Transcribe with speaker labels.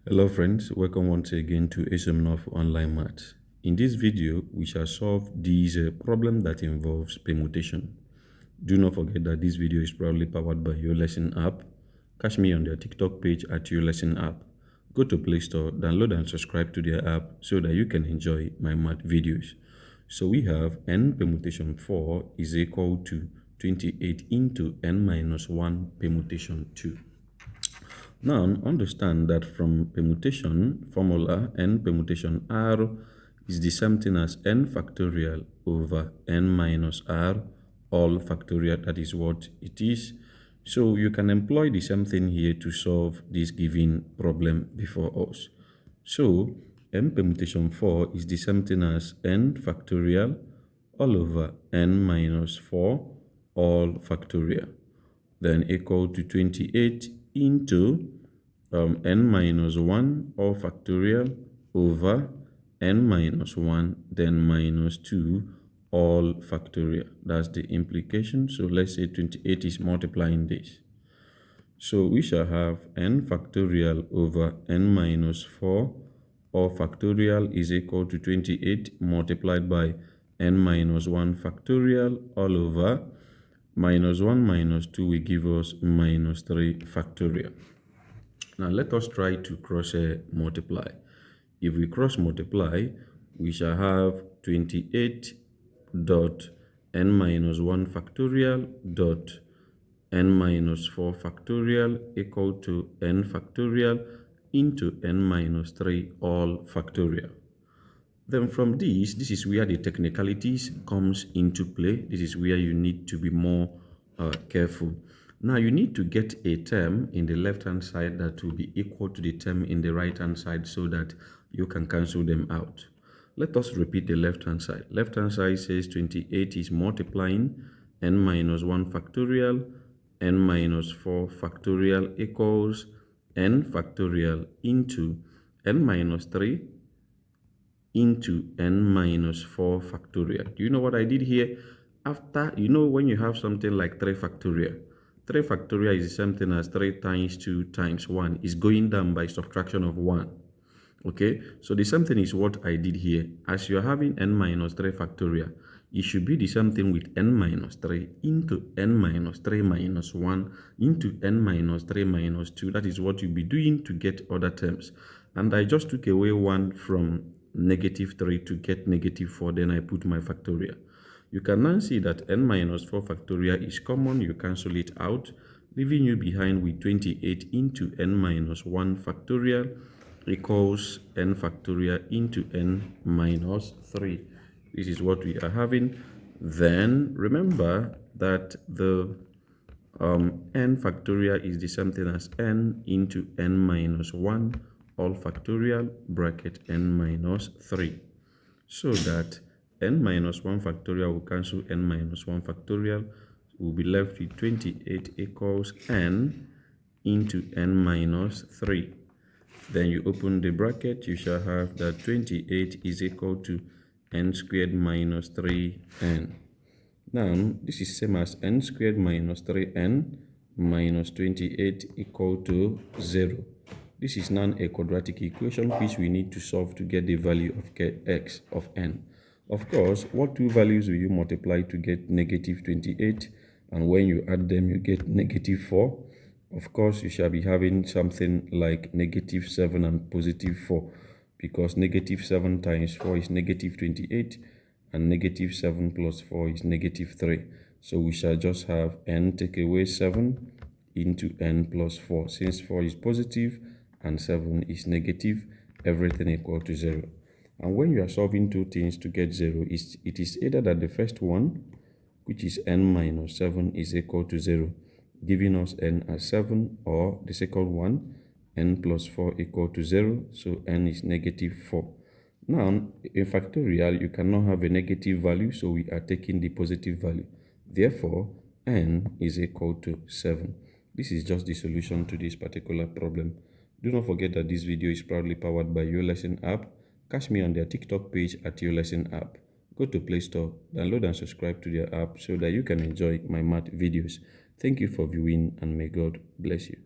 Speaker 1: Hello friends, welcome once again to ASMNOF Online Maths. In this video, we shall solve this problem that involves permutation. Do not forget that this video is proudly powered by Your Lesson app. Catch me on their TikTok page at Your Lesson app. Go to Play Store, download and subscribe to their app so that you can enjoy my math videos. So we have n permutation 4 is equal to 28 into n minus 1 permutation 2. Now, understand that from permutation formula, n permutation r is the same thing as n factorial over n minus r all factorial. That is what it is. So you can employ the same thing here to solve this given problem before us. So n permutation 4 is the same thing as n factorial all over n minus 4 all factorial, then equal to 28 into n minus 1 all factorial over n minus 1 then minus 2 all factorial. That's the implication. So let's say 28 is multiplying this. So we shall have n factorial over n minus 4 all factorial is equal to 28 multiplied by n minus 1 factorial all over minus 1 minus 2 will give us minus 3 factorial. Now let us try to cross multiply. If we cross multiply, we shall have 28 dot n minus 1 factorial dot n minus 4 factorial equal to n factorial into n minus 3 all factorial. Then from this is where the technicalities comes into play. This is where you need to be more careful. Now you need to get a term in the left-hand side that will be equal to the term in the right-hand side so that you can cancel them out. Let us repeat the left-hand side. Left-hand side says 28 is multiplying n minus 1 factorial, n minus 4 factorial equals n factorial into n minus 3 into n minus 4 factorial. Do you know what I did here? After, when you have something like 3 factorial, 3 factorial is the same thing as 3 times 2 times 1. Is going down by subtraction of 1. Okay, so the same thing is what I did here. As you're having n minus 3 factorial, it should be the same thing with n minus 3 into n minus 3 minus 1 into n minus 3 minus 2. That is what you'll be doing to get other terms. And I just took away 1 from negative 3 to get negative 4, then I put my factorial. You can now see that n minus 4 factorial is common. You cancel it out, leaving you behind with 28 into n minus 1 factorial equals n factorial into n minus 3. This is what we are having. Then remember that the n factorial is the same thing as n into n minus 1 all factorial bracket n minus 3, so that n minus 1 factorial will cancel n minus 1 factorial. We'll be left with 28 equals n into n minus 3. Then you open the bracket, you shall have that 28 is equal to n squared minus 3n. Now, this is same as n squared minus 3n minus 28 equal to 0. This is now a quadratic equation which we need to solve to get the value of x of n. Of course, what two values will you multiply to get negative 28? And when you add them, you get negative 4. Of course, you shall be having something like negative 7 and positive 4, because negative 7 times 4 is negative 28, and negative 7 plus 4 is negative 3. So we shall just have n take away 7 into n plus 4. Since 4 is positive and 7 is negative, everything equal to 0. And when you are solving two things to get 0, it is either that the first one, which is n minus 7, is equal to 0, giving us n as 7, or the second one, n plus 4 equal to 0, so n is negative 4. Now, in factorial, you cannot have a negative value, so we are taking the positive value. Therefore, n is equal to 7. This is just the solution to this particular problem. Do not forget that this video is proudly powered by Your Lesson app. Catch me on their TikTok page at Your Lesson app. Go to Play Store, download and subscribe to their app so that you can enjoy my math videos. Thank you for viewing, and may God bless you.